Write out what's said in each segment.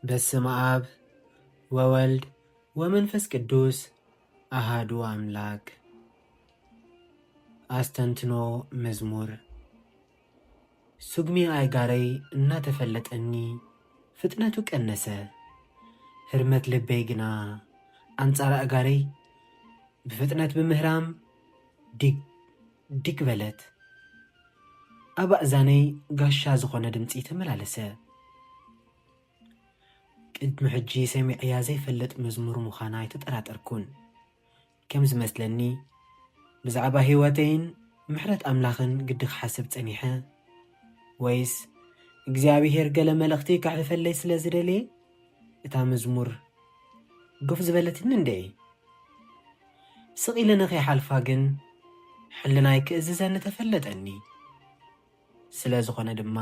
በስመ አብ ወወልድ ወመንፈስ ቅዱስ አሃዱ አምላክ። አስተንትኖ መዝሙር ሱግሚ አይጋረይ እናተፈለጠኒ ፍጥነቱ ቀነሰ። ህርመት ልበይ ግና አንጻር አጋረይ ብፍጥነት ብምህራም ዲግ በለት። ኣብ ኣእዛነይ ጋሻ ዝኾነ ድምፂ ተመላለሰ። ቅድሚ ሕጂ ሰሚዕያ ዘይፈለጥ መዝሙር ምዃና ኣይተጠራጠርኩን። ከም ዝመስለኒ ብዛዕባ ህይወተይን ምሕረት ኣምላኽን ግዲ ክሓስብ ጸኒሐ ወይስ እግዚኣብሔር ገለ መልእኽቲ ካሕልፈለይ ስለ ዝደልየ እታ መዝሙር ጎፍ ዝበለትኒ እንደየ? ስቒለ ንኸይሓልፋ ግን ሕልናይ ክእዝዘኒ ተፈለጠኒ። ስለ ዝኾነ ድማ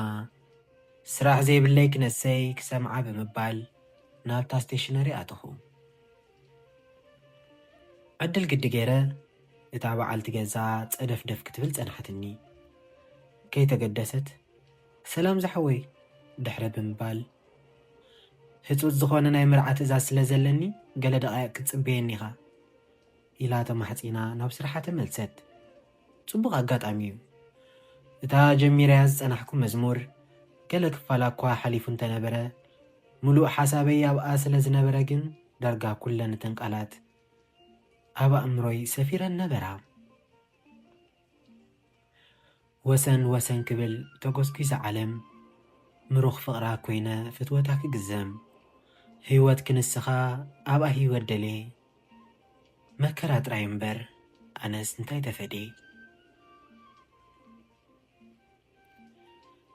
ስራሕ ዘይብለይ ክነሰይ ክሰምዓ ብምባል ናብታ ስቴሽነሪ ኣትኹ። ዕድል ግዲ ገይረ እታ በዓልቲ ገዛ ጸደፍደፍ ክትብል ጸናሕትኒ። ከይተገደሰት ሰላም ዛሕወይ ድሕረ ብምባል ህፁፅ ዝኾነ ናይ ምርዓ ትእዛዝ ስለ ዘለኒ ገለ ደቓይቕ ክትጽበየኒ ኢኻ ኢላ ተማሕፂና ናብ ስራሓ ተመልሰት። ጽቡቕ ኣጋጣሚ እዩ። እታ ጀሚርያ ዝጸናሕኩ መዝሙር ገለ ክፋላ እኳ ሓሊፉ እንተነበረ ሙሉእ ሓሳበይ ኣብኣ ስለ ዝነበረ ግን ዳርጋ ኩለን እተን ቃላት ኣብ ኣእምሮይ ሰፊረን ነበራ። ወሰን ወሰን ክብል ተጐስጒዛ ዓለም ምሩኽ ፍቕራ ኮይነ ፍትወታ ክግዘም ህይወት ክንስኻ ኣብኣ ህይወት ደልየ መከራ ጥራይ እምበር ኣነስ እንታይ ተፈዴ?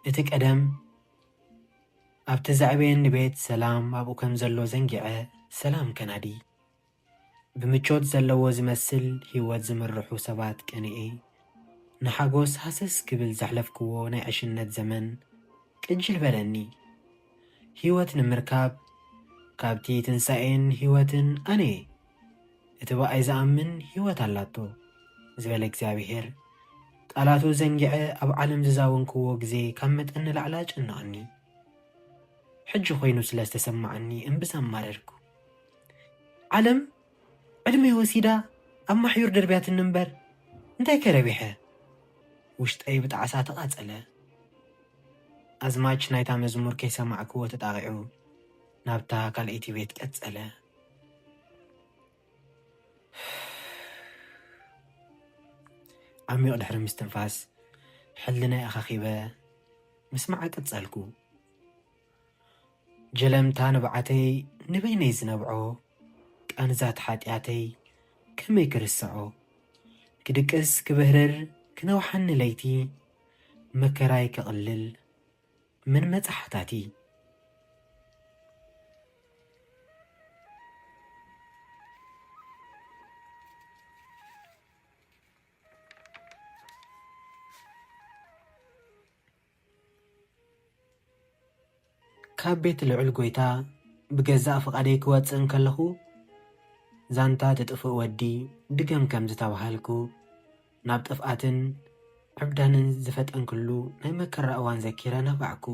እቲ ቀደም ኣብቲ ዘዕበየኒ ቤት ሰላም ኣብኡ ከም ዘሎ ዘንጊዐ ሰላም ከናዲ ብምቾት ዘለዎ ዝመስል ህይወት ዝምርሑ ሰባት ቀኒኤ ንሓጎስ ሃሰስ ክብል ዘሕለፍክዎ ናይ ዕሽነት ዘመን ቅጅል በለኒ። ህይወት ንምርካብ ካብቲ ትንሣኤን ህይወትን ኣነ እቲ በኣይ ዝኣምን ህይወት ኣላቶ ዝበለ እግዚኣብሔር ቃላቱ ዘንጊዐ ኣብ ዓለም ዝዛወንክዎ ግዜ ካብ መጠን ላዕላ ጨነቐኒ። ሕጂ ኮይኑ ስለ ዝተሰማዐኒ እምብዛ ኣማረርኩ። ዓለም ዕድመይ ወሲዳ ኣብ ማሕዩር ደርብያትን እምበር እንታይ ከረቢሐ? ውሽጠይ ብጣዕሳ ተቓጸለ። ኣዝማች ናይታ መዝሙር ከይሰማዕክዎ ተጣቒዑ ናብታ ካልአይቲ ቤት ቀጸለ። ዓሚቕ ድሕሪ ምስትንፋስ ሕልናይ ኣኻኺበ ምስማዕ ቀጸልኩ። ጀለምታ ንባዓተይ ንበይነይ ዝነብዖ ቃንዛት ሓጢኣተይ ከመይ ክርስዖ? ክድቅስ ክብህርር ክነውሓኒ ለይቲ መከራይ ክቕልል ምን መጻሕታቲ? ካብ ቤት ልዑል ጐይታ ብገዛእ ፍቓደይ ክወፅእ እንከለኹ ዛንታ ትጥፍእ ወዲ ድገም ከም ዝተባሃልኩ ናብ ጥፍኣትን ዕብዳንን ዝፈጠንክሉ ናይ መከራ እዋን ዘኪረ ነባዕኩ።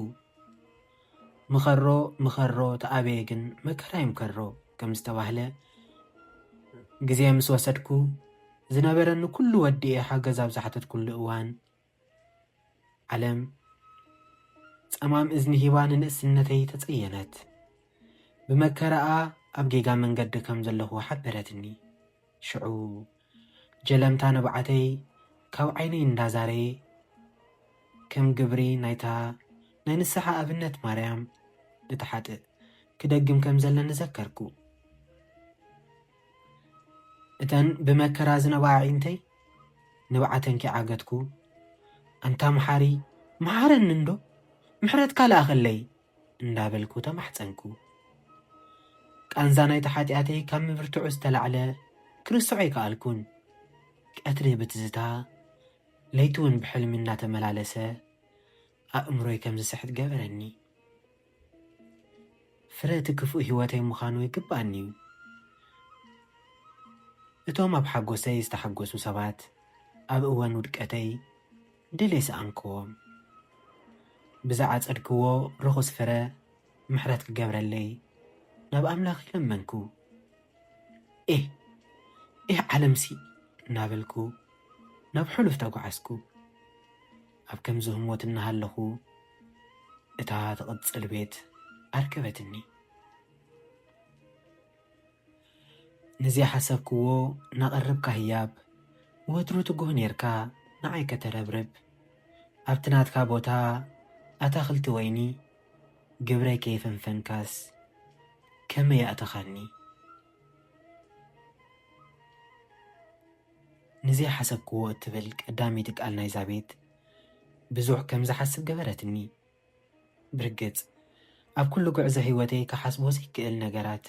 ምኸሮ ተኣበየ ግን መከራ ይምከሮ ከም ዝተባህለ ግዜ ምስ ወሰድኩ ዝነበረኒ ኩሉ ወዲኤ ሓገዝ ኣብ ዝሓተት ኩሉ እዋን ዓለም ጸማም እዝኒ ሂባ ንንእስነተይ ተጸየነት። ብመከራኣ ኣብ ጌጋ መንገዲ ከም ዘለኹ ሓበረትኒ። ሽዑ ጀለምታ ነባዓተይ ካብ ዓይነይ እንዳዛረየ ከም ግብሪ ናይታ ናይ ንስሓ ኣብነት ማርያም ንተሓጥእ ክደግም ከም ዘለኒ ዘከርኩ። እተን ብመከራ ዝነባዓ ዒንተይ ንባዓተን ኪዓገትኩ ኣንታ መሓሪ መሓረኒ እንዶ ምሕረት ካልኣኸለይ እንዳበልኩ ተማሕፀንኩ። ቃንዛ ናይቲ ሓጢኣተይ ካብ ምብርትዑ ዝተላዕለ ክርስዖ ኣይከኣልኩን። ቀትሪ ብትዝታ ለይቲ እውን ብሕልሚ እናተመላለሰ ኣእምሮይ ከም ዝስሕት ገበረኒ። ፍረ እቲ ክፉእ ህይወተይ ምዃኑ ይግባአኒ እዩ። እቶም ኣብ ሓጐሰይ ዝተሓጐሱ ሰባት ኣብ እወን ውድቀተይ ድልይ ሰኣንክዎም ብዛዓጸድክዎ ርኹስ ፍረ ምሕረት ክገብረለይ ናብ ኣምላኽ ይለመንኩ። ዓለምሲ እናበልኩ ናብ ሕሉፍ ተጓዓዝኩ። ኣብ ከምዚ ህሞት እናሃለኹ እታ ትቕጽል ቤት ኣርከበትኒ። ነዚ ሓሰብክዎ ናቐርብካ ህያብ ወትሩ ትጉህ ነርካ ንዓይ ከተረብርብ ኣብቲ ናትካ ቦታ ኣታኽልቲ ወይኒ ግብረይ ከይፈንፈንካስ ከመይ ኣተኻኒ? ነዚ ሓሰብክዎ እትብል ቀዳሚት ቃል ናይዛ ቤት ብዙሕ ከም ዝሓስብ ገበረትኒ። ብርግጽ ኣብ ኩሉ ጉዕዞ ህይወተይ ክሓስቦ ዘይክእል ነገራት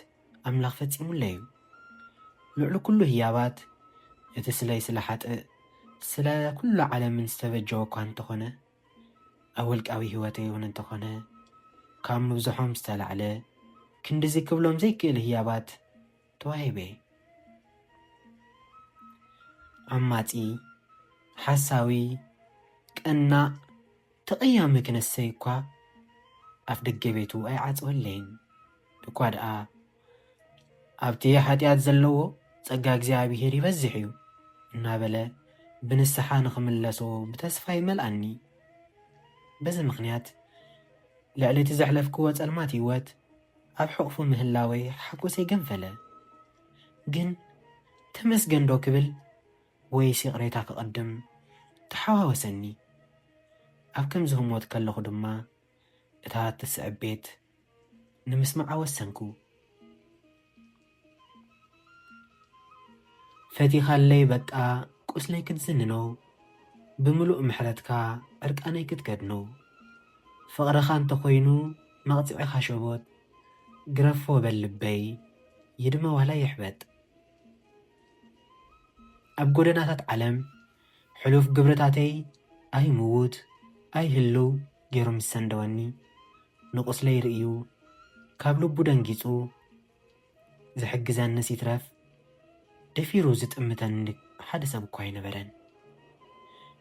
ኣምላኽ ፈጺሙለይ እዩ። ልዕሊ ኩሉ ህያባት እቲ ስለይ ስለ ሓጥእ ስለ ኩሉ ዓለምን ዝተበጀወ እኳ እንተኾነ ኣብ ውልቃዊ ህይወተይ እውን እንተኾነ ካብ ምብዝሖም ዝተላዕለ ክንዲዚ ክብሎም ዘይክእል ህያባት ተዋሂበ። ዓማጺ፣ ሓሳዊ፣ ቀናእ፣ ተቐያሚ ክነሰይ እኳ ኣፍ ደገ ቤቱ ኣይዓጽወለይን። እኳ ደኣ ኣብቲ ሓጢኣት ዘለዎ ጸጋ እግዚኣብሔር ይበዝሕ እዩ እናበለ ብንስሓ ንኽምለሶ ብተስፋ ይመልኣኒ። በዚ ምኽንያት ልዕሊ እቲ ዘሕለፍክዎ ጸልማት ህይወት ኣብ ሕቑፉ ምህላወይ ሓጐሰይ ገንፈለ። ግን ተመስገን ዶ ክብል ወይ ሲቕሬታ ክቕድም ተሓዋወሰኒ። ኣብ ከምዚ ህሞት ከለኹ ድማ እታ እትስዕብ ቤት ንምስማዓ ወሰንኩ። ፈቲኻለይ በቃ ቁስለይ ክትዝንኖ ብምሉእ ምሕረትካ ዕርቃነይ ክትከድኖ ፍቕርኻ እንተኾይኑ መቕፂዕኻ ሸቦት ግረፎ በልበይ ይድመ ዋላ ይሕበጥ። ኣብ ጎደናታት ዓለም ሕሉፍ ግብርታተይ ኣይምውት ኣይህልው ገይሮም ዝሰንደወኒ ንቁስለይ ርእዩ ካብ ልቡ ደንጊጹ ዝሕግዘኒ ሲትረፍ ደፊሩ ዝጥምተኒ ሓደ ሰብ እኳ ኣይነበረን።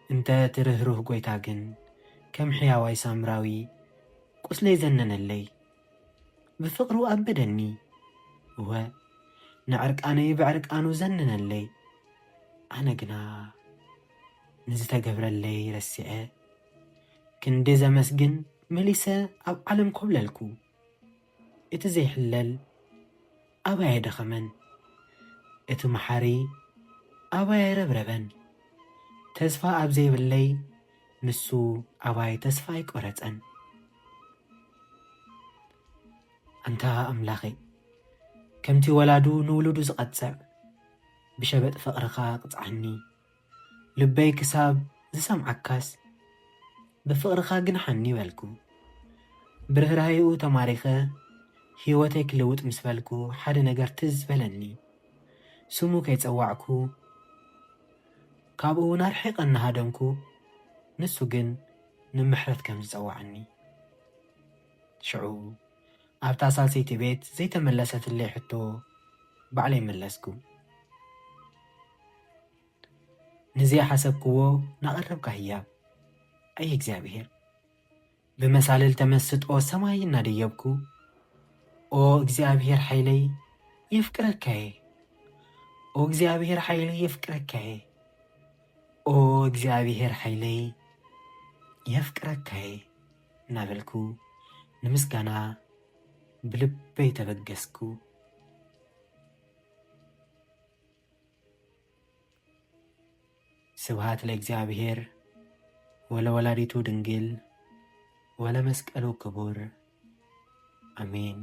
እንተ ትርህሩህ ጐይታ ግን ከም ሕያዋይ ሳምራዊ ቁስለይ ዘነነለይ ብፍቕሩ ኣበደኒ። እወ ንዕርቃነይ ብዕርቃኑ ዘነነለይ። ኣነ ግና ንዝተገብረለይ ረሲዐ ክንዲ ዘመስግን መሊሰ ኣብ ዓለም ኮብለልኩ። እቲ ዘይሕለል ኣባይ ደኸመን፣ እቲ መሓሪ ኣባይ ኣይረብረበን። ተስፋ ኣብ ዘይብለይ ንሱ ኣባይ ተስፋ ኣይቈረጸን። ኣንታ ኣምላኸይ ከምቲ ወላዱ ንውሉዱ ዝቐጽዕ ብሸበጥ ፍቕርኻ ቅጽዓኒ። ልበይ ክሳብ ዝሰምዓካስ ብፍቕርኻ ግንሓኒ በልኩ። ብርህራሂኡ ተማሪኸ ህይወተይ ክልውጥ ምስ በልኩ ሓደ ነገር ትዝ በለኒ። ስሙ ከይጸዋዕኩ ካብኡ ናርሒቐ እናሃደምኩ ንሱ ግን ንምሕረት ከም ዝጸዋዕኒ። ሽዑ ኣብታ ሳልሰይቲ ቤት ዘይተመለሰትለይ ሕቶ ባዕለይ መለስኩ። ነዚ ሓሰብክዎ ናቐረብካ ህያብ ኣይ እግዚኣብሔር ብመሳልል ተመስጦ ሰማይ እናደየብኩ ኦ እግዚኣብሔር ሓይለይ የፍቅረካየ፣ ኦ እግዚኣብሔር ሓይለይ የፍቅረካየ፣ ኦ እግዚኣብሔር ሓይለይ የፍቅረካየ እናበልኩ ንምስጋና ብልበይ ተበገስኩ። ስብሃት ለእግዚአብሔር ወለወላዲቱ ድንግል ወለመስቀሉ ክቡር አሜን።